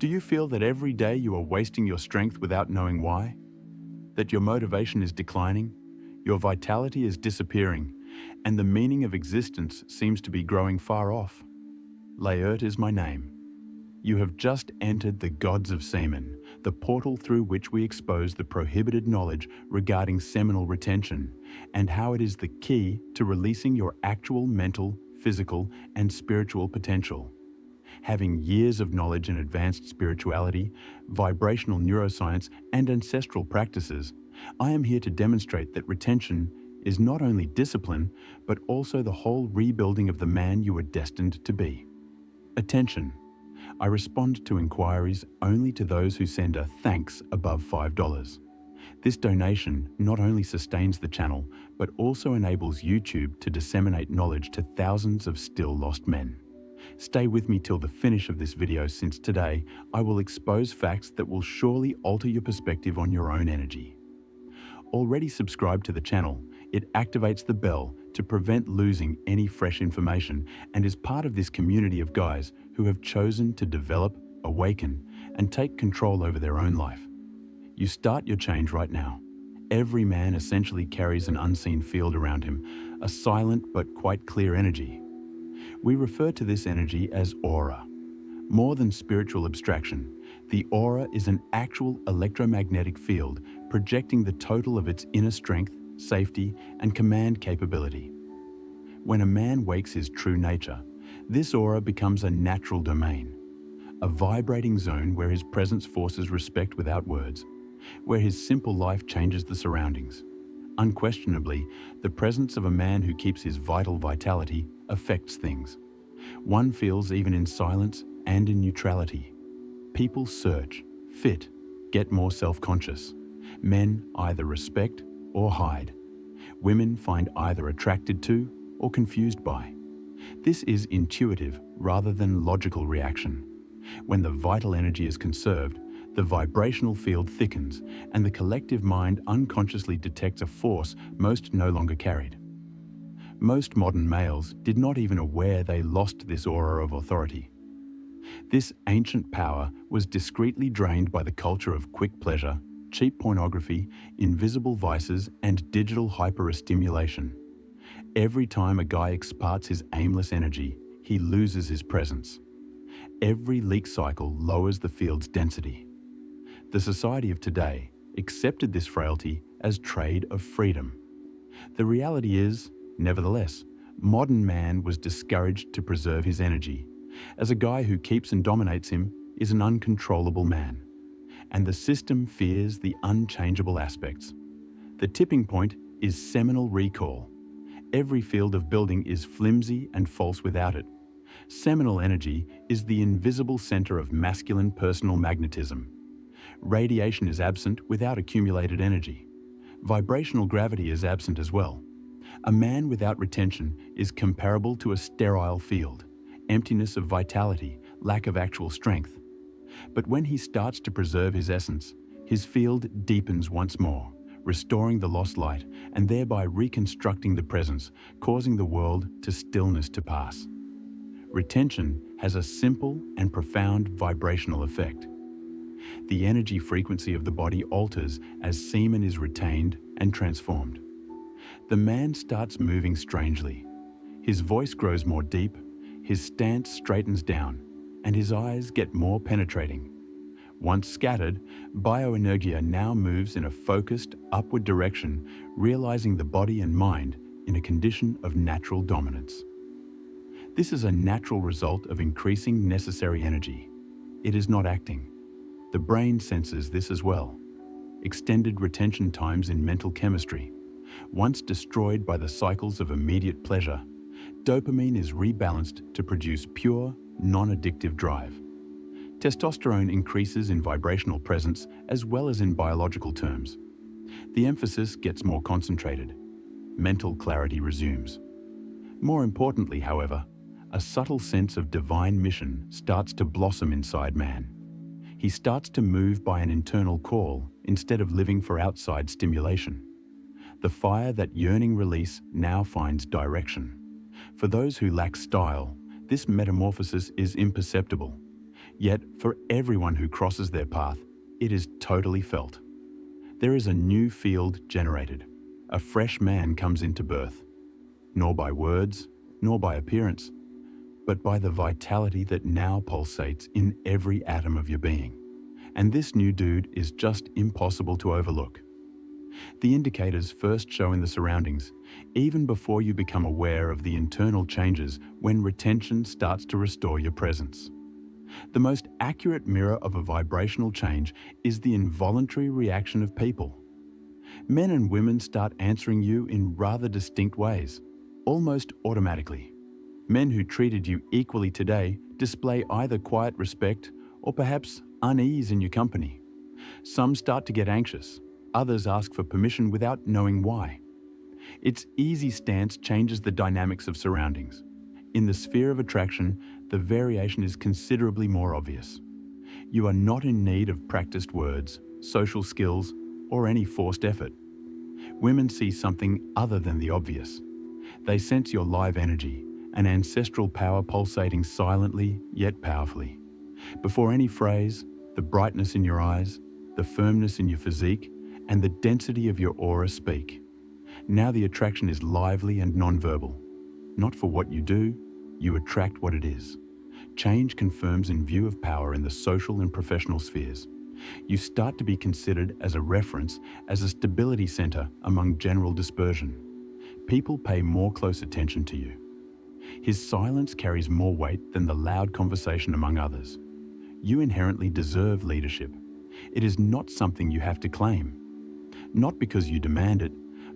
Do you feel that every day you are wasting your strength without knowing why? That your motivation is declining, your vitality is disappearing, and the meaning of existence seems to be growing far off? Layert is my name. You have just entered the gods of Semen, the portal through which we expose the prohibited knowledge regarding seminal retention and how it is the key to releasing your actual mental, physical, and spiritual potential. Having years of knowledge in advanced spirituality, vibrational neuroscience, and ancestral practices, I am here to demonstrate that retention is not only discipline, but also the whole rebuilding of the man you are destined to be. Attention! I respond to inquiries only to those who send a thanks above $5. This donation not only sustains the channel, but also enables YouTube to disseminate knowledge to thousands of still lost men. Stay with me till the finish of this video, since today I will expose facts that will surely alter your perspective on your own energy. Already subscribed to the channel, it activates the bell to prevent losing any fresh information and is part of this community of guys who have chosen to develop, awaken, and take control over their own life. You start your change right now. Every man essentially carries an unseen field around him, a silent but quite clear energy. We refer to this energy as aura. More than spiritual abstraction, the aura is an actual electromagnetic field projecting the total of its inner strength, safety, and command capability. When a man wakes his true nature, this aura becomes a natural domain, a vibrating zone where his presence forces respect without words, where his simple life changes the surroundings. Unquestionably, the presence of a man who keeps his vital vitality affects things. One feels even in silence and in neutrality. People search, fit, get more self-conscious. Men either respect or hide. Women find either attracted to or confused by. This is intuitive rather than logical reaction. When the vital energy is conserved, the vibrational field thickens and the collective mind unconsciously detects a force most no longer carried. Most modern males did not even aware they lost this aura of authority. This ancient power was discreetly drained by the culture of quick pleasure, cheap pornography, invisible vices, and digital hyperstimulation. Every time a guy exparts his aimless energy, he loses his presence. Every leak cycle lowers the field's density. The society of today accepted this frailty as trade of freedom. The reality is, nevertheless, modern man was discouraged to preserve his energy, as a guy who keeps and dominates him is an uncontrollable man. And the system fears the unchangeable aspects. The tipping point is seminal recall. Every field of building is flimsy and false without it. Seminal energy is the invisible center of masculine personal magnetism. Radiation is absent without accumulated energy. Vibrational gravity is absent as well. A man without retention is comparable to a sterile field, emptiness of vitality, lack of actual strength. But when he starts to preserve his essence, his field deepens once more, restoring the lost light and thereby reconstructing the presence, causing the world to stillness to pass. Retention has a simple and profound vibrational effect. The energy frequency of the body alters as semen is retained and transformed. The man starts moving strangely. His voice grows more deep, his stance straightens down, and his eyes get more penetrating. Once scattered, bioenergia now moves in a focused, upward direction, realizing the body and mind in a condition of natural dominance. This is a natural result of increasing necessary energy. It is not acting. The brain senses this as well. Extended retention times in mental chemistry. Once destroyed by the cycles of immediate pleasure, dopamine is rebalanced to produce pure, non-addictive drive. Testosterone increases in vibrational presence as well as in biological terms. The emphasis gets more concentrated. Mental clarity resumes. More importantly, however, a subtle sense of divine mission starts to blossom inside man. He starts to move by an internal call instead of living for outside stimulation. The fire that yearning release now finds direction. For those who lack style, this metamorphosis is imperceptible. Yet, for everyone who crosses their path, it is totally felt. There is a new field generated. A fresh man comes into birth, nor by words, nor by appearance, but by the vitality that now pulsates in every atom of your being. And this new dude is just impossible to overlook. The indicators first show in the surroundings, even before you become aware of the internal changes when retention starts to restore your presence. The most accurate mirror of a vibrational change is the involuntary reaction of people. Men and women start answering you in rather distinct ways, almost automatically. Men who treated you equally today display either quiet respect or perhaps unease in your company. Some start to get anxious, others ask for permission without knowing why. Its easy stance changes the dynamics of surroundings. In the sphere of attraction, the variation is considerably more obvious. You are not in need of practiced words, social skills, or any forced effort. Women see something other than the obvious. They sense your live energy, an ancestral power pulsating silently yet powerfully. Before any phrase, the brightness in your eyes, the firmness in your physique, and the density of your aura speak. Now the attraction is lively and non-verbal. Not for what you do, you attract what it is. Change confirms in view of power in the social and professional spheres. You start to be considered as a reference, as a stability center among general dispersion. People pay more close attention to you. His silence carries more weight than the loud conversation among others. You inherently deserve leadership. It is not something you have to claim. Not because you demand it,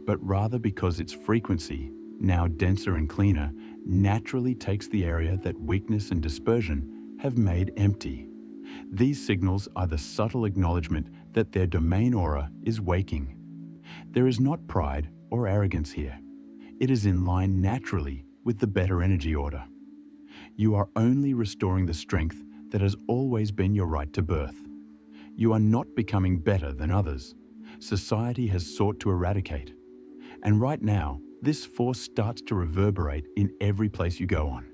but rather because its frequency, now denser and cleaner, naturally takes the area that weakness and dispersion have made empty. These signals are the subtle acknowledgement that their domain aura is waking. There is not pride or arrogance here. It is in line naturally with the better energy order. You are only restoring the strength that has always been your right to birth. You are not becoming better than others. Society has sought to eradicate. And right now, this force starts to reverberate in every place you go on.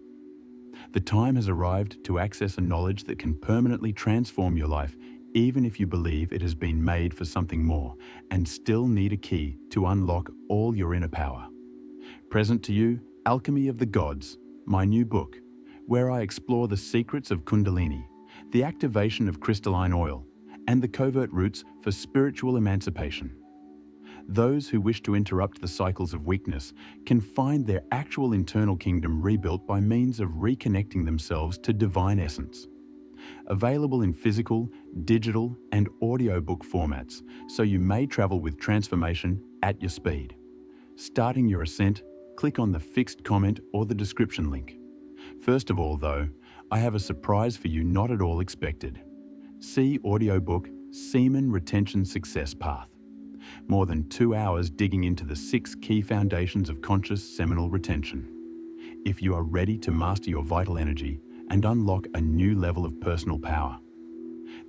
The time has arrived to access a knowledge that can permanently transform your life, even if you believe it has been made for something more and still need a key to unlock all your inner power. Present to you, Alchemy of the Gods, my new book, where I explore the secrets of Kundalini, the activation of crystalline oil, and the covert routes for spiritual emancipation. Those who wish to interrupt the cycles of weakness can find their actual internal kingdom rebuilt by means of reconnecting themselves to divine essence. Available in physical, digital, and audiobook formats, so you may travel with transformation at your speed. Starting your ascent, click on the fixed comment or the description link. First of all, though, I have a surprise for you not at all expected. See audiobook Semen Retention Success Path. More than 2 hours digging into the 6 key foundations of conscious seminal retention. If you are ready to master your vital energy and unlock a new level of personal power.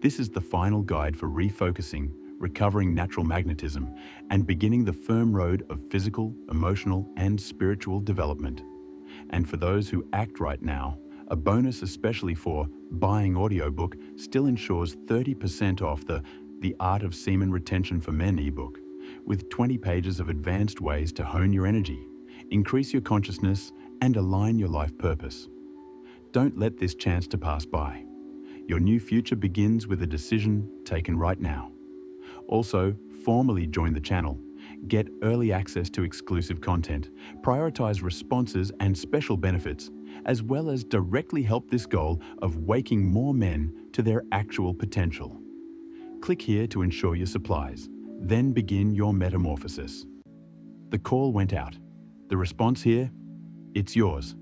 This is the final guide for refocusing, recovering natural magnetism, and beginning the firm road of physical, emotional, and spiritual development. And for those who act right now, a bonus especially for buying audiobook still ensures 30% off the Art of Semen Retention for Men ebook, with 20 pages of advanced ways to hone your energy, increase your consciousness, and align your life purpose. Don't let this chance to pass by. Your new future begins with a decision taken right now. Also, formally join the channel, get early access to exclusive content, prioritize responses and special benefits, as well as directly help this goal of waking more men to their actual potential. Click here to ensure your supplies, then begin your metamorphosis. The call went out. The response here? It's yours.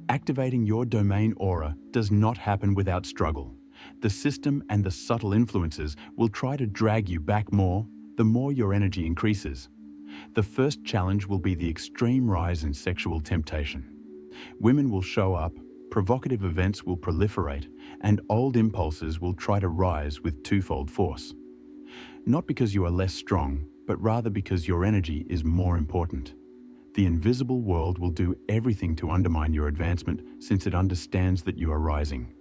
Activating your domain aura does not happen without struggle. The system and the subtle influences will try to drag you back more, the more your energy increases. The first challenge will be the extreme rise in sexual temptation. Women will show up, provocative events will proliferate, and old impulses will try to rise with twofold force. Not because you are less strong, but rather because your energy is more important. The invisible world will do everything to undermine your advancement since it understands that you are rising.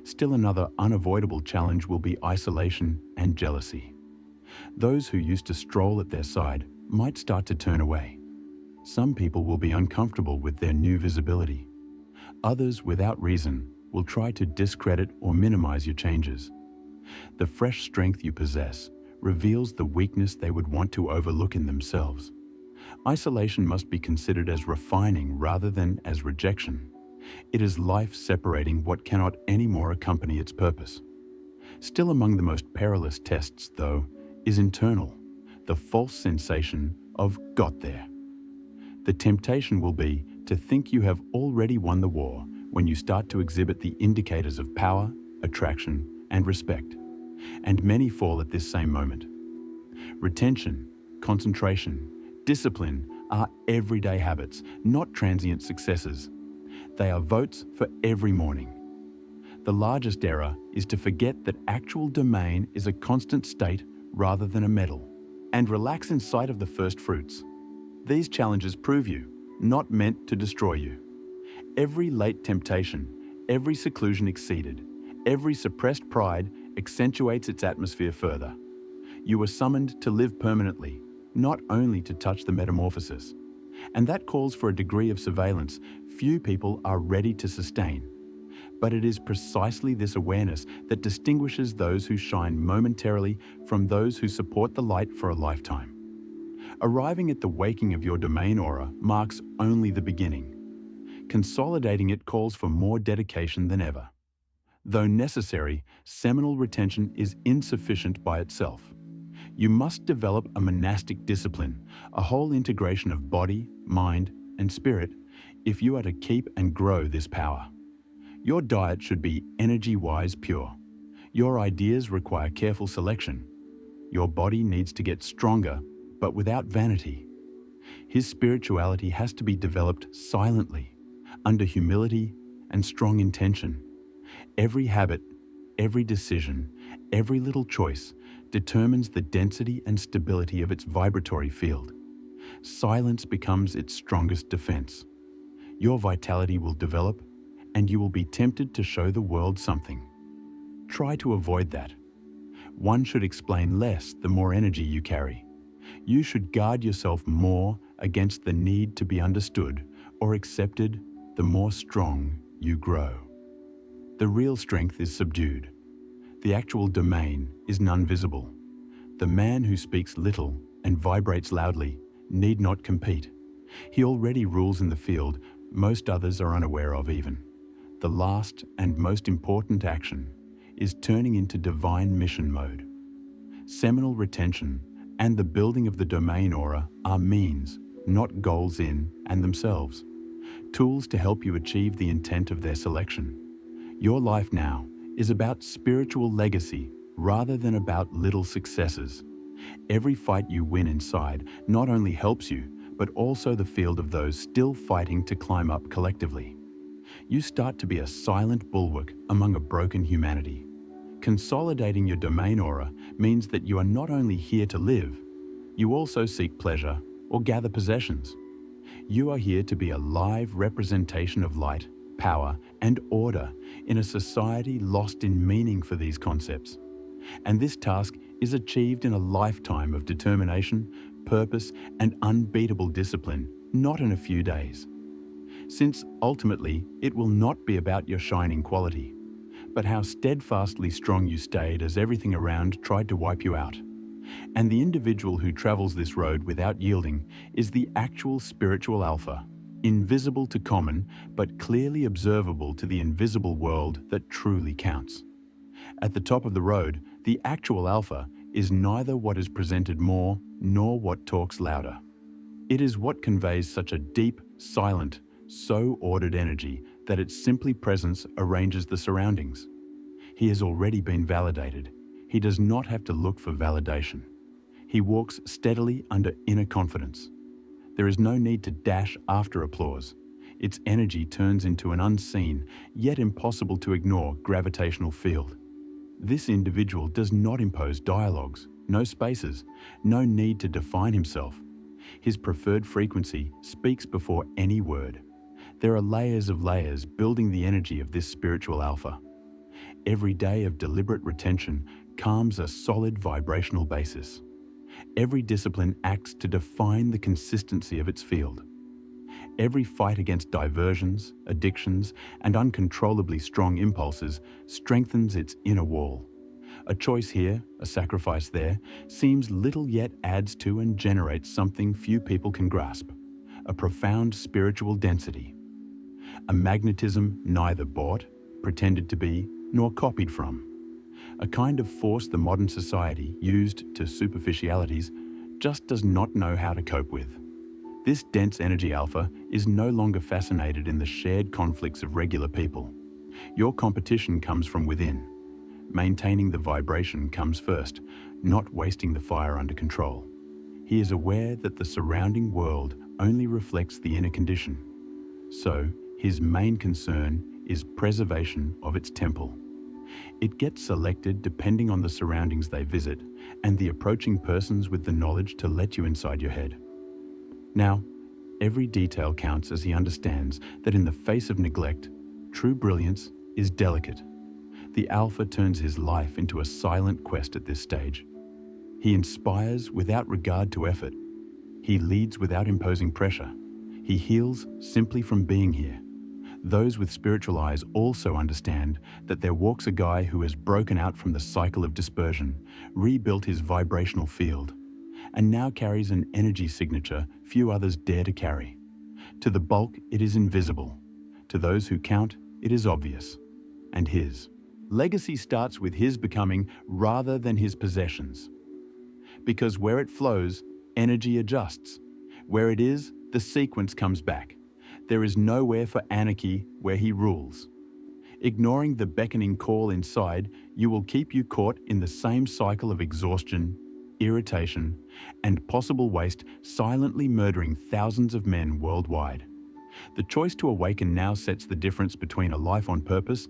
Still another unavoidable challenge will be isolation and jealousy. Those who used to stroll at their side might start to turn away. Some people will be uncomfortable with their new visibility. Others, without reason, will try to discredit or minimize your changes. The fresh strength you possess reveals the weakness they would want to overlook in themselves. Isolation must be considered as refining rather than as rejection. It is life separating what cannot anymore accompany its purpose. Still among the most perilous tests, though, is internal, the false sensation of "got there." The temptation will be to think you have already won the war when you start to exhibit the indicators of power, attraction, and respect. And many fall at this same moment. Retention, concentration, discipline are everyday habits, not transient successes. They are votes for every morning. The largest error is to forget that actual domain is a constant state rather than a medal, and relax in sight of the first fruits. These challenges prove you, not meant to destroy you. Every late temptation, every seclusion exceeded, every suppressed pride accentuates its atmosphere further. You were summoned to live permanently, not only to touch the metamorphosis. And that calls for a degree of surveillance few people are ready to sustain. But it is precisely this awareness that distinguishes those who shine momentarily from those who support the light for a lifetime. Arriving at the waking of your domain aura marks only the beginning. Consolidating it calls for more dedication than ever. Though necessary, seminal retention is insufficient by itself. You must develop a monastic discipline, a whole integration of body, mind, and spirit, if you are to keep and grow this power. Your diet should be energy-wise pure. Your ideas require careful selection. Your body needs to get stronger, but without vanity. His spirituality has to be developed silently, under humility and strong intention. Every habit, every decision, every little choice determines the density and stability of its vibratory field. Silence becomes its strongest defense. Your vitality will develop, and you will be tempted to show the world something. Try to avoid that. One should explain less the more energy you carry. You should guard yourself more against the need to be understood or accepted the more strong you grow. The real strength is subdued. The actual domain is none visible. The man who speaks little and vibrates loudly need not compete. He already rules in the field most others are unaware of even. The last and most important action is turning into divine mission mode. Seminal retention and the building of the domain aura are means, not goals in and themselves. Tools to help you achieve the intent of their selection. Your life now is about spiritual legacy rather than about little successes. Every fight you win inside not only helps you, but also the field of those still fighting to climb up collectively. You start to be a silent bulwark among a broken humanity. Consolidating your domain aura means that you are not only here to live, you also seek pleasure or gather possessions. You are here to be a live representation of light, power, and order in a society lost in meaning for these concepts. And this task is achieved in a lifetime of determination, purpose, and unbeatable discipline, not in a few days. Since ultimately, it will not be about your shining quality, but how steadfastly strong you stayed as everything around tried to wipe you out. And the individual who travels this road without yielding is the actual spiritual alpha, invisible to common, but clearly observable to the invisible world that truly counts. At the top of the road, the actual alpha is neither what is presented more nor what talks louder. It is what conveys such a deep, silent, so ordered energy that its simply presence arranges the surroundings. He has already been validated. He does not have to look for validation. He walks steadily under inner confidence. There is no need to dash after applause. Its energy turns into an unseen, yet impossible to ignore gravitational field. This individual does not impose dialogues, no spaces, no need to define himself. His preferred frequency speaks before any word. There are layers of layers building the energy of this spiritual alpha. Every day of deliberate retention calms a solid vibrational basis. Every discipline acts to define the consistency of its field. Every fight against diversions, addictions, and uncontrollably strong impulses strengthens its inner wall. A choice here, a sacrifice there, seems little yet adds to and generates something few people can grasp: a profound spiritual density. A magnetism neither bought, pretended to be, nor copied from. A kind of force the modern society, used to superficialities, just does not know how to cope with. This dense energy alpha is no longer fascinated in the shared conflicts of regular people. Your competition comes from within. Maintaining the vibration comes first, not wasting the fire under control. He is aware that the surrounding world only reflects the inner condition. So, his main concern is preservation of its temple. It gets selected depending on the surroundings they visit and the approaching persons with the knowledge to let you inside your head. Now, every detail counts as he understands that in the face of neglect, true brilliance is delicate. The alpha turns his life into a silent quest at this stage. He inspires without regard to effort. He leads without imposing pressure. He heals simply from being here. Those with spiritual eyes also understand that there walks a guy who has broken out from the cycle of dispersion, rebuilt his vibrational field, and now carries an energy signature few others dare to carry. To the bulk, it is invisible. To those who count, it is obvious. And his legacy starts with his becoming rather than his possessions. Because where it flows, energy adjusts. Where it is, the sequence comes back. There is nowhere for anarchy where he rules. Ignoring the beckoning call inside, you will keep you caught in the same cycle of exhaustion, irritation, and possible waste, silently murdering thousands of men worldwide. The choice to awaken now sets the difference between a life on purpose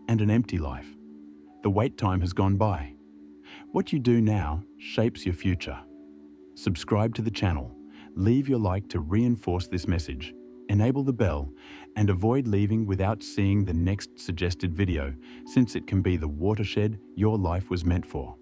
and an empty life. The wait time has gone by. What you do now shapes your future. Subscribe to the channel, leave your like to reinforce this message, enable the bell, and avoid leaving without seeing the next suggested video, since it can be the watershed your life was meant for.